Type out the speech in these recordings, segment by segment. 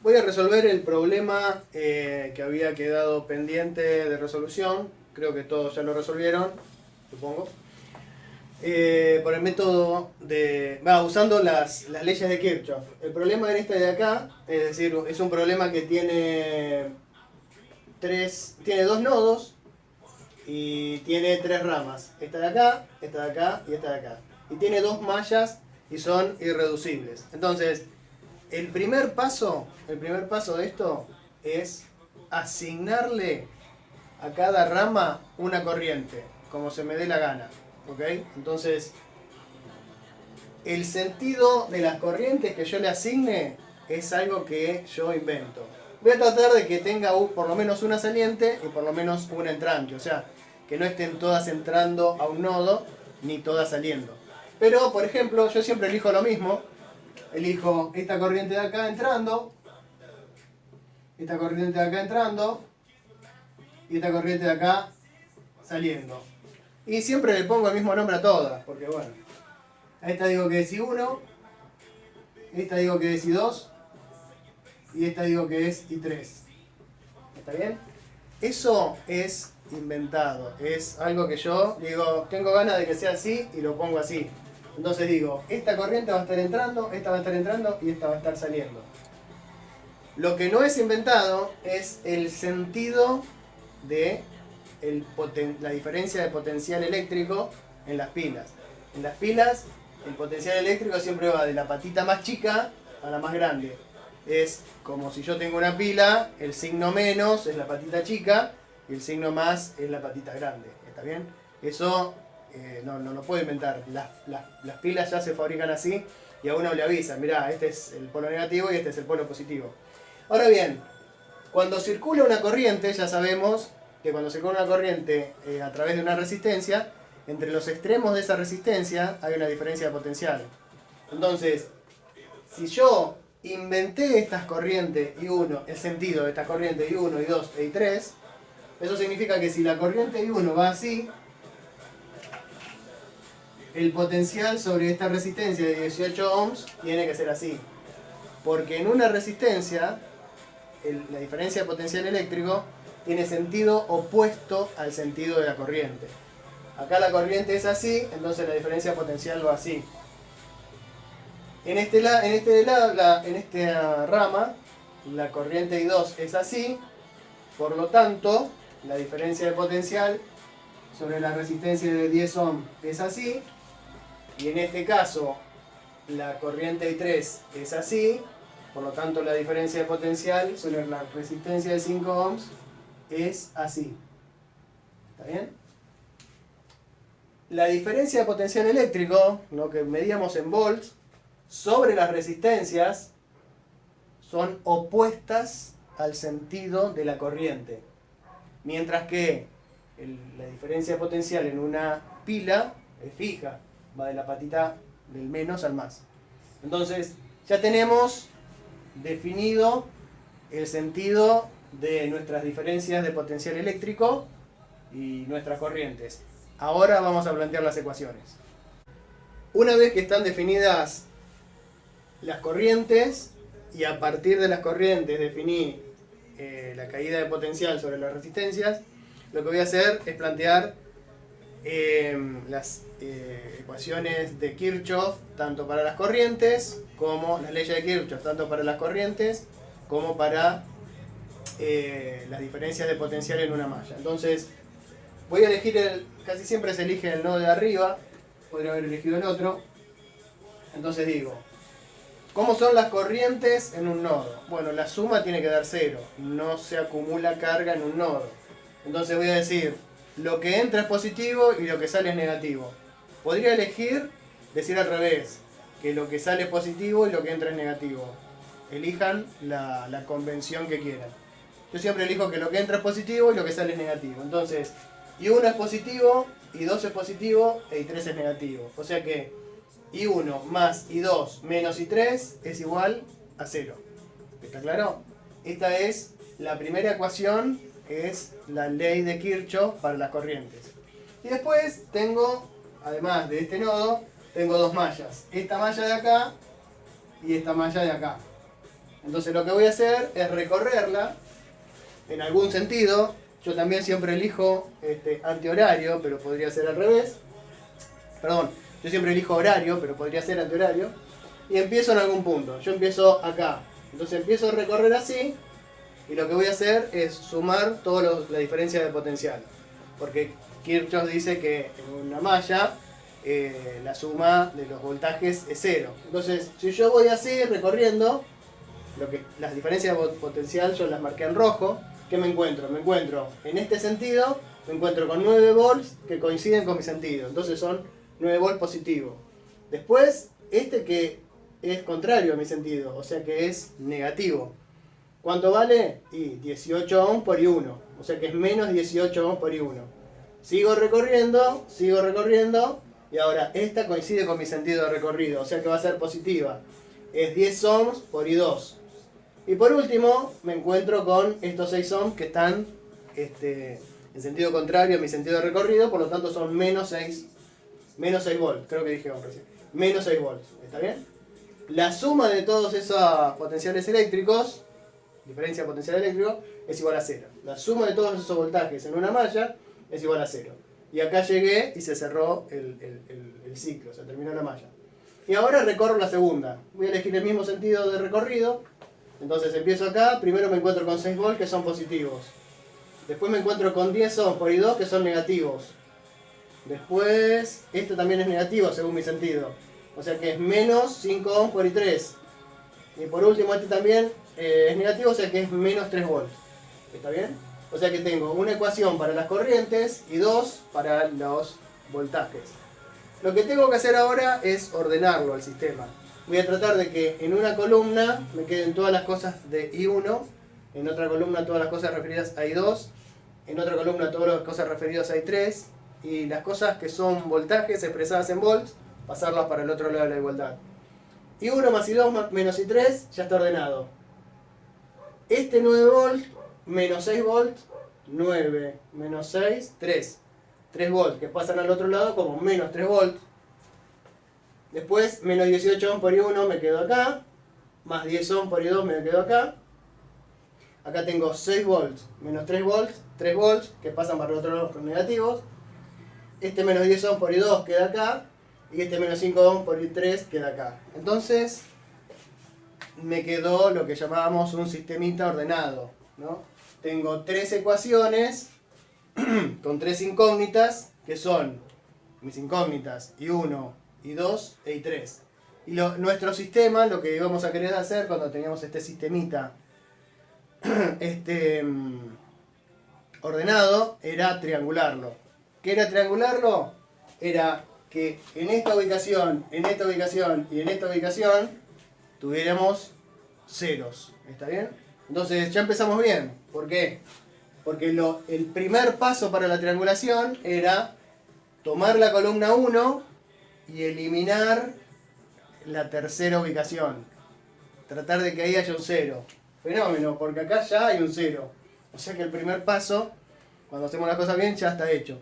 Voy a resolver el problema que había quedado pendiente de resolución. Creo que todos ya lo resolvieron, supongo. Por el método de... usando las leyes de Kirchhoff. El problema en este de acá, es decir, es un problema que tiene dos nodos y tiene tres ramas. Esta de acá y esta de acá. Y tiene dos mallas y son irreducibles. Entonces, el primer paso de esto es asignarle a cada rama una corriente, como se me dé la gana. ¿Ok? Entonces, el sentido de las corrientes que yo le asigne es algo que yo invento. Voy a tratar de que tenga por lo menos una saliente y por lo menos una entrante. O sea, que no estén todas entrando a un nodo ni todas saliendo. Pero, por ejemplo, yo siempre elijo lo mismo. Elijo esta corriente de acá entrando, esta corriente de acá entrando y esta corriente de acá saliendo. Y siempre le pongo el mismo nombre a todas, porque bueno, a esta digo que es I1, esta digo que es I2 y esta digo que es I3. ¿Está bien? Eso es inventado, es algo que yo digo, tengo ganas de que sea así y lo pongo así. Entonces digo, esta corriente va a estar entrando, esta va a estar entrando y esta va a estar saliendo. Lo que no es inventado es el sentido de la diferencia de potencial eléctrico en las pilas. En las pilas, el potencial eléctrico siempre va de la patita más chica a la más grande. Es como si yo tengo una pila, el signo menos es la patita chica y el signo más es la patita grande. ¿Está bien? Eso no lo puedo inventar. Las pilas ya se fabrican así y a uno le avisan, mirá, este es el polo negativo y este es el polo positivo. Ahora bien, cuando circula una corriente, ya sabemos que cuando circula una corriente a través de una resistencia, entre los extremos de esa resistencia hay una diferencia de potencial. Entonces, si yo inventé estas corrientes I1, el sentido de estas corrientes I1, I2 e I3, eso significa que si la corriente I1 va así, el potencial sobre esta resistencia de 18 ohms tiene que ser así. Porque en una resistencia, la diferencia de potencial eléctrico tiene sentido opuesto al sentido de la corriente. Acá la corriente es así, entonces la diferencia de potencial va así. En esta rama, la corriente I2 es así, por lo tanto, la diferencia de potencial sobre la resistencia de 10 ohm es así, y en este caso, la corriente I3 es así, por lo tanto la diferencia de potencial sobre la resistencia de 5 ohms es así. ¿Está bien? La diferencia de potencial eléctrico, lo que medíamos en volts, sobre las resistencias son opuestas al sentido de la corriente. Mientras que la diferencia de potencial en una pila es fija, va de la patita del menos al más. Entonces, ya tenemos definido el sentido de nuestras diferencias de potencial eléctrico y nuestras corrientes. Ahora vamos a plantear las ecuaciones. Una vez que están definidas las corrientes y a partir de las corrientes definí la caída de potencial sobre las resistencias, lo que voy a hacer es plantear las ecuaciones de Kirchhoff tanto para las corrientes como las leyes de Kirchhoff tanto para las corrientes como para las diferencias de potencial en una malla. Entonces voy a elegir casi siempre se elige el nodo de arriba, podría haber elegido el otro. Entonces digo, ¿cómo son las corrientes en un nodo? Bueno, la suma tiene que dar 0, no se acumula carga en un nodo. Entonces voy a decir, lo que entra es positivo y lo que sale es negativo. Podría decir al revés, que lo que sale es positivo y lo que entra es negativo. Elijan la convención que quieran. Yo siempre elijo que lo que entra es positivo y lo que sale es negativo. Entonces, I1 es positivo, I2 es positivo e I3 es negativo. O sea que I1 más I2 menos I3 es igual a 0. ¿Está claro? Esta es la primera ecuación, es la ley de Kirchhoff para las corrientes. Y después tengo, además de este nodo, tengo dos mallas. Esta malla de acá y esta malla de acá. Entonces lo que voy a hacer es recorrerla en algún sentido. Yo también siempre elijo antihorario, pero podría ser al revés. Perdón, yo siempre elijo horario, pero podría ser antihorario. Y empiezo en algún punto. Yo empiezo acá. Entonces empiezo a recorrer así. Y lo que voy a hacer es sumar toda la diferencia de potencial. Porque Kirchhoff dice que en una malla la suma de los voltajes es cero. Entonces, si yo voy así recorriendo, las diferencias de potencial yo las marqué en rojo. ¿Qué me encuentro? Me encuentro en este sentido, me encuentro con 9 volts que coinciden con mi sentido. Entonces son 9 volts positivos. Después, que es contrario a mi sentido, o sea que es negativo. ¿Cuánto vale? Y 18 ohms por I1, o sea que es menos 18 ohms por I1. Sigo recorriendo, y ahora esta coincide con mi sentido de recorrido, o sea que va a ser positiva. Es 10 ohms por I2. Y por último, me encuentro con estos 6 ohms que están en sentido contrario a mi sentido de recorrido, por lo tanto son menos 6 volts, creo que dije ohms recién. Menos 6 volts, ¿está bien? La suma de todos esos potenciales eléctricos, diferencia de potencial eléctrico, es igual a 0. La suma de todos esos voltajes en una malla es igual a 0. Y acá llegué y se cerró el ciclo, se terminó la malla. Y ahora recorro la segunda. Voy a elegir el mismo sentido de recorrido. Entonces empiezo acá, primero me encuentro con 6 volts que son positivos. Después me encuentro con 10 ohms por I2 que son negativos. Después, esto también es negativo según mi sentido. O sea que es menos 5 ohms por I3. Y por último este también es negativo, o sea que es menos 3 volts. ¿Está bien? O sea que tengo una ecuación para las corrientes y dos para los voltajes. Lo que tengo que hacer ahora es ordenarlo al sistema. Voy a tratar de que en una columna me queden todas las cosas de I1, en otra columna todas las cosas referidas a I2, en otra columna todas las cosas referidas a I3, y las cosas que son voltajes expresadas en volts, pasarlas para el otro lado de la igualdad. I1 más I2 menos I3 ya está ordenado. Este 9 volts menos 6 volts, 9 menos 6, 3. 3 volts que pasan al otro lado como menos 3 volts. Después, menos 18 ohms por I1 me quedo acá. Más 10 ohms por I2 me quedo acá. Acá tengo 6 volts, menos 3 volts, 3 volts que pasan para el otro lado con negativos. Este menos 10 ohms por I2 queda acá. Y este menos 5 ohms por I3 queda acá. Entonces, me quedó lo que llamábamos un sistemita ordenado, ¿no? Tengo 3 ecuaciones con 3 incógnitas, que son mis incógnitas I1, I2 e I3. Y nuestro sistema, lo que íbamos a querer hacer cuando teníamos este sistemita ordenado, era triangularlo. ¿Qué era triangularlo? Era que en esta ubicación, en esta ubicación y en esta ubicación tuviéramos ceros. ¿Está bien? Entonces ya empezamos bien. ¿Por qué? Porque el primer paso para la triangulación era tomar la columna 1 y eliminar la tercera ubicación. Tratar de que ahí haya un 0. Fenómeno, porque acá ya hay un 0. O sea que el primer paso, cuando hacemos las cosas bien, ya está hecho.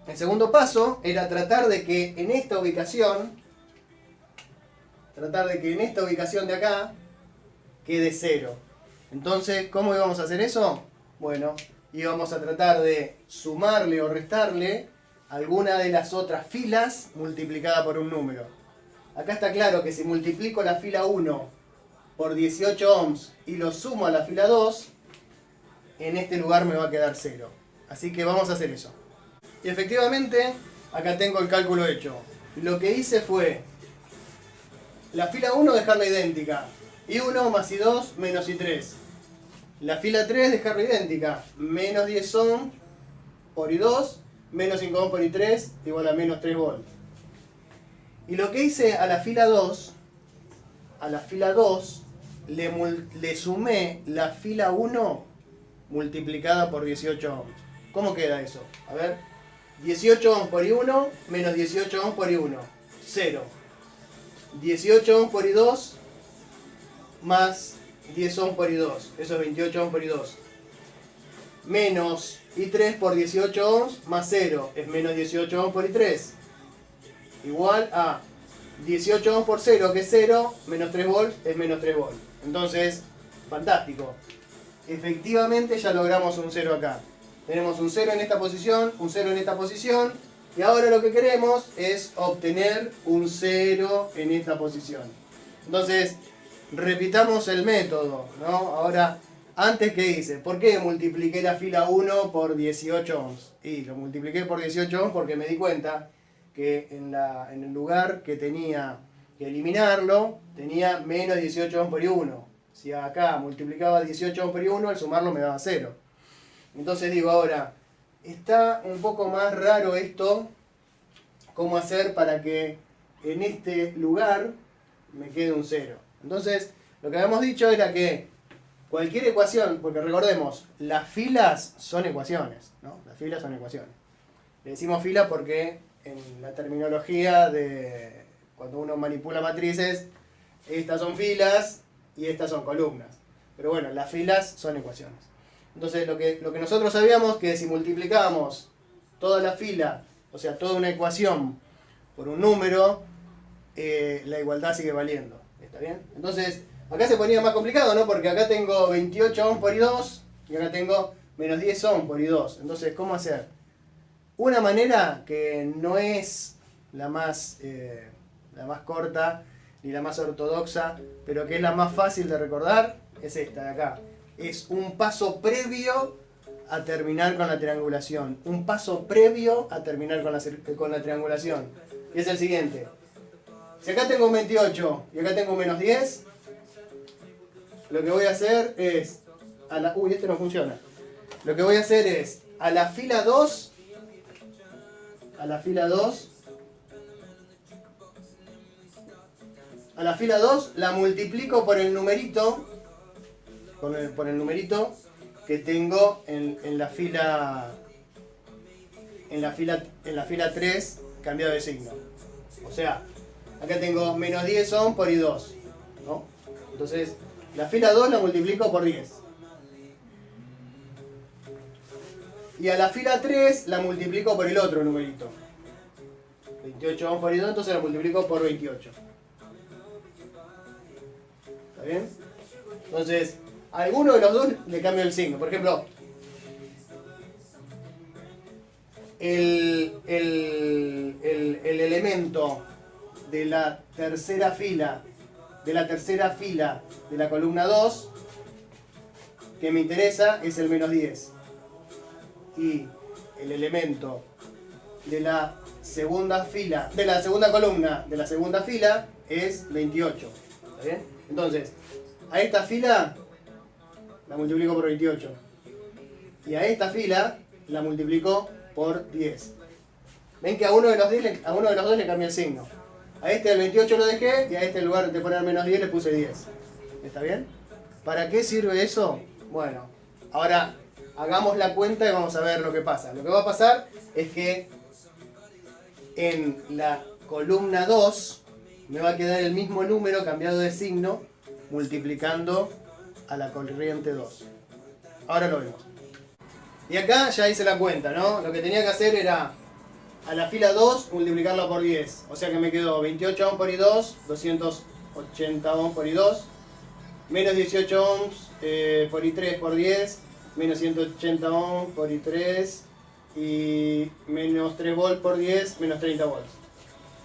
El segundo paso era tratar de que en esta ubicación, de acá, quede 0. Entonces, ¿cómo íbamos a hacer eso? Bueno, íbamos a tratar de sumarle o restarle alguna de las otras filas multiplicada por un número. Acá está claro que si multiplico la fila 1 por 18 ohms y lo sumo a la fila 2, en este lugar me va a quedar 0. Así que vamos a hacer eso. Y efectivamente, acá tengo el cálculo hecho. Lo que hice fue la fila 1 dejarla idéntica. I1 más I2 menos I3. La fila 3 dejarla idéntica. Menos 10 ohms por I2 menos 5 ohms por I3 igual a menos 3 volts. Y lo que hice a la fila 2, le sumé la fila 1 multiplicada por 18 ohms. ¿Cómo queda eso? A ver, 18 ohms por I1 menos 18 ohms por I1, 0. 18 ohms por I2 más 10 ohms por I2, eso es 28 ohms por I2. Menos I3 por 18 ohms más 0, es menos 18 ohms por I3. Igual a 18 ohms por 0, que es 0, menos 3 volts es menos 3 volts. Entonces, fantástico. Efectivamente ya logramos un 0 acá. Tenemos un 0 en esta posición, un 0 en esta posición. Y ahora lo que queremos es obtener un 0 en esta posición. Entonces, repitamos el método, ¿no? Ahora, antes, ¿qué hice? ¿Por qué multipliqué la fila 1 por 18 ohms? Y lo multipliqué por 18 ohms porque me di cuenta que en el lugar que tenía que eliminarlo, tenía menos 18 ohms por I1. Si acá multiplicaba 18 ohms por I1, al sumarlo me daba 0. Entonces digo ahora, está un poco más raro esto, cómo hacer para que en este lugar me quede un 0. Entonces, lo que habíamos dicho era que cualquier ecuación, porque recordemos, las filas son ecuaciones, ¿no? Las filas son ecuaciones. Le decimos fila porque en la terminología de cuando uno manipula matrices, estas son filas y estas son columnas. Pero bueno, las filas son ecuaciones. Entonces, lo que nosotros sabíamos que si multiplicábamos toda la fila, o sea, toda una ecuación por un número, la igualdad sigue valiendo. ¿Está bien? Entonces, acá se ponía más complicado, ¿no? Porque acá tengo 28 ohms por I2 y acá tengo menos 10 ohms por I2. Entonces, ¿cómo hacer? Una manera que no es la más corta ni la más ortodoxa, pero que es la más fácil de recordar, es esta de acá. Es un paso previo a terminar con la triangulación. Un paso previo a terminar con la triangulación. Y es el siguiente. Si acá tengo un 28 y acá tengo un menos 10, lo que voy a hacer es... Uy, este no funciona. Lo que voy a hacer es, a la fila 2 la multiplico por el numerito, por el numerito que tengo en la fila 3 cambiado de signo. O sea, acá tengo menos 10 ohms por I2, ¿no? Entonces, la fila 2 la multiplico por 10. Y a la fila 3 la multiplico por el otro numerito. 28 ohms por I2, entonces la multiplico por 28. ¿Está bien? Entonces, a alguno de los dos le cambio el signo. Por ejemplo, el elemento de la tercera fila de la columna 2 que me interesa es el menos 10. Y el elemento de la segunda fila, de la segunda columna de la segunda fila es 28. ¿Está bien? Entonces, a esta fila la multiplico por 28. Y a esta fila la multiplico por 10. Ven que a uno de los dos le cambié el signo. A este el 28 lo dejé y a este en lugar de poner menos 10 le puse 10. ¿Está bien? ¿Para qué sirve eso? Bueno, ahora hagamos la cuenta y vamos a ver lo que pasa. Lo que va a pasar es que en la columna 2 me va a quedar el mismo número cambiado de signo multiplicando a la corriente 2. Ahora lo vemos. Y acá ya hice la cuenta, ¿no? Lo que tenía que hacer era a la fila 2 multiplicarla por 10. O sea que me quedó 28 ohms por I2, 280 ohms por I2, menos 18 ohms por I3 por 10, menos 180 ohms por I3 y menos 3 volts por 10, menos 30 volts.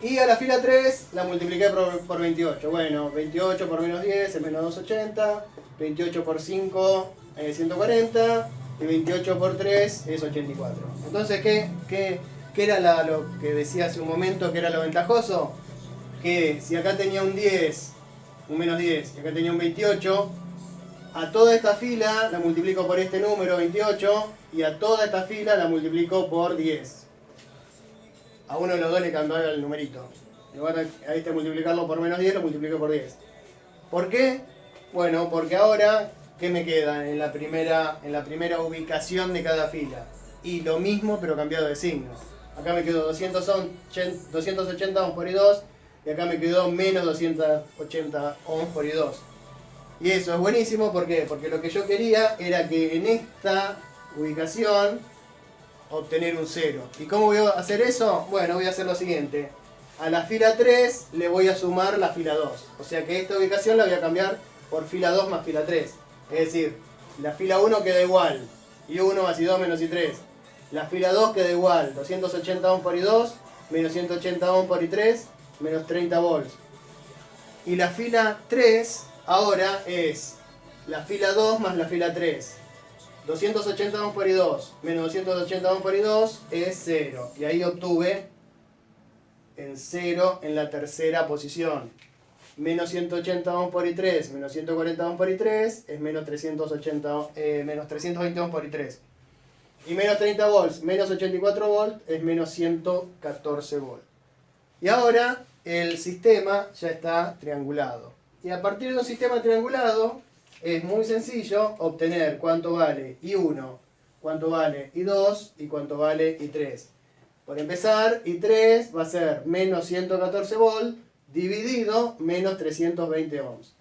Y a la fila 3 la multipliqué por 28. Bueno, 28 por menos 10 es menos 280, 28 por 5 es 140 y 28 por 3 es 84. Entonces, ¿qué era lo que decía hace un momento que era lo ventajoso? Que si acá tenía un 10, un menos 10, y acá tenía un 28, a toda esta fila la multiplico por este número 28 y a toda esta fila la multiplico por 10. A uno de los dos le cambiaba el numerito. En lugar de a este multiplicarlo por menos 10, lo multiplico por 10. ¿Por qué? Bueno, porque ahora, ¿qué me queda en la primera ubicación de cada fila? Y lo mismo, pero cambiado de signo. Acá me quedó 280 ohms por I2 y acá me quedó menos 280 ohms por I2. Y eso es buenísimo, ¿por qué? Porque lo que yo quería era que en esta ubicación obtener un 0. ¿Y cómo voy a hacer eso? Bueno, voy a hacer lo siguiente. a la fila 3 le voy a sumar la fila 2. O sea que esta ubicación la voy a cambiar por fila 2 más fila 3. Es decir, la fila 1 queda igual, I1 más I2 menos I3. La fila 2 queda igual, 280 ohms por I2, menos 180 ohms por I3, menos 30 volts. Y la fila 3 ahora es la fila 2 más la fila 3. 280 ohms por I2 menos 280 ohms por I2 es 0. Y ahí obtuve en 0 en la tercera posición. Menos 180 ohms por I3 menos 140 ohms por I3 es menos 320 ohms por I3. Y menos 30 volts menos 84 volts es menos 114 volts. Y ahora el sistema ya está triangulado. Y a partir de un sistema triangulado es muy sencillo obtener cuánto vale I1, cuánto vale I2 y cuánto vale I3. Por empezar, I3 va a ser menos 114 volts dividido menos 320 ohms.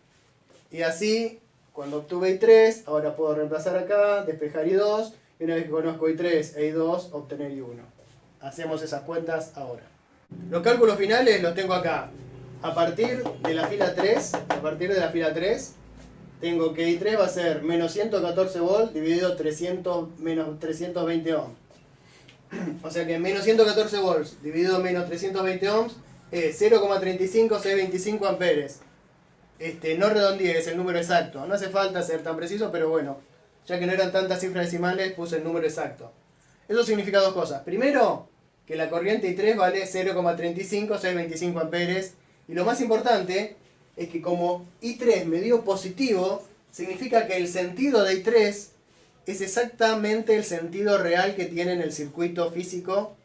Y así, cuando obtuve I3, ahora puedo reemplazar acá, despejar I2, y una vez que conozco I3 e I2, obtener I1. Hacemos esas cuentas ahora. Los cálculos finales los tengo acá. A partir de la fila 3, tengo que I3 va a ser menos 114 volts dividido menos 320 ohms. O sea que menos 114 volts dividido menos 320 ohms es 0,35625 amperes. No redondeé, es el número exacto. No hace falta ser tan preciso, pero bueno, ya que no eran tantas cifras decimales, puse el número exacto. Eso significa dos cosas. Primero, que la corriente I3 vale 0,35625 amperes. Y lo más importante es que como I3 me dio positivo, significa que el sentido de I3 es exactamente el sentido real que tiene en el circuito físico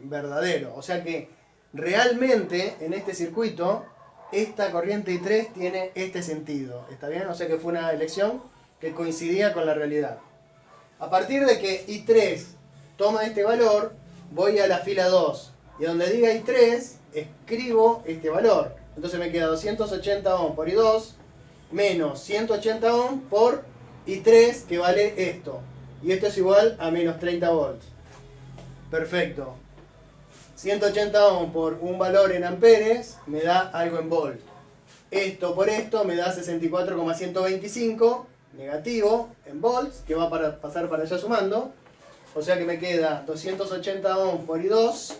verdadero. O sea que realmente en este circuito esta corriente I3 tiene este sentido. ¿Está bien? O sea que fue una elección que coincidía con la realidad. A partir de que I3 toma este valor, voy a la fila 2. Y donde diga I3, escribo este valor. Entonces me queda 280 ohms por I2 menos 180 ohms por I3, que vale esto. Y esto es igual a menos 30 volts. Perfecto. 180 ohms por un valor en amperes me da algo en volt. Esto por esto me da 64,125 negativo en volts, que va a pasar para allá sumando. O sea que me queda 280 ohms por I2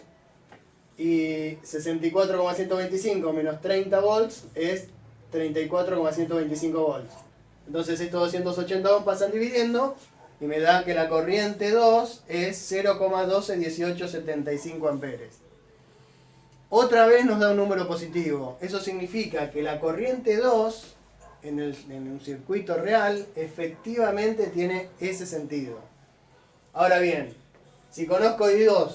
y 64,125 menos 30 volts es 34,125 volts. Entonces estos 280 ohms pasan dividiendo y me da que la corriente 2 es 0,121875 amperes. Otra vez nos da un número positivo. Eso significa que la corriente 2 en un circuito real efectivamente tiene ese sentido. Ahora bien, si conozco I2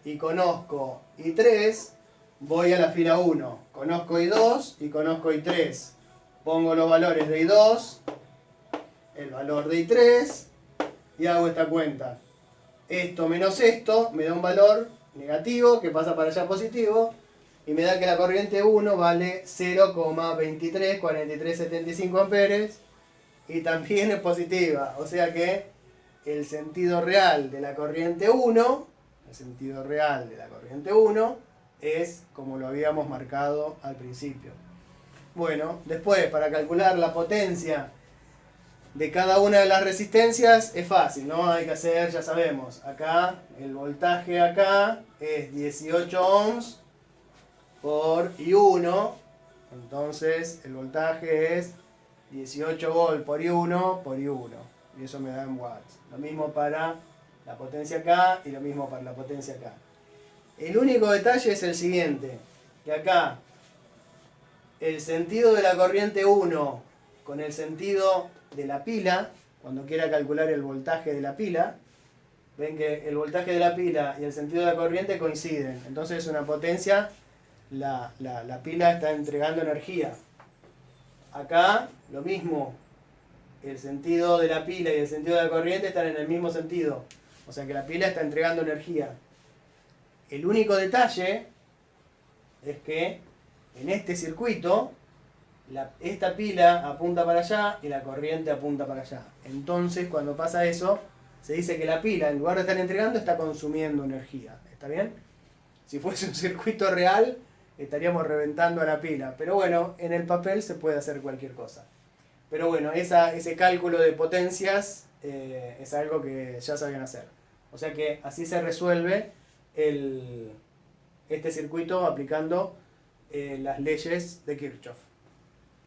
y conozco I3, voy a la fila 1. Conozco I2 y conozco I3. Pongo los valores de I2, el valor de I3 y hago esta cuenta. Esto menos esto me da un valor negativo que pasa para allá positivo y me da que la corriente 1 vale 0,234375 amperes y también es positiva. O sea que el sentido real de la corriente 1, es como lo habíamos marcado al principio. Bueno, después para calcular la potencia de cada una de las resistencias es fácil, ¿no? Hay que hacer, ya sabemos, acá el voltaje acá es 18 ohms por I1, entonces el voltaje es 18 volts por I1 por I1, y eso me da en watts. Lo mismo para la potencia acá y lo mismo para la potencia acá. El único detalle es el siguiente, que acá el sentido de la corriente 1 con el sentido de la pila, cuando quiera calcular el voltaje de la pila, ven que el voltaje de la pila y el sentido de la corriente coinciden. Entonces es una potencia, la pila está entregando energía. Acá lo mismo, el sentido de la pila y el sentido de la corriente están en el mismo sentido. O sea que la pila está entregando energía. El único detalle es que en este circuito esta pila apunta para allá y la corriente apunta para allá. Entonces cuando pasa eso, se dice que la pila, en lugar de estar entregando, está consumiendo energía. ¿Está bien? Si fuese un circuito real, estaríamos reventando a la pila. Pero bueno, en el papel se puede hacer cualquier cosa. Pero bueno, ese cálculo de potencias es algo que ya sabían hacer. O sea que así se resuelve este circuito aplicando las leyes de Kirchhoff.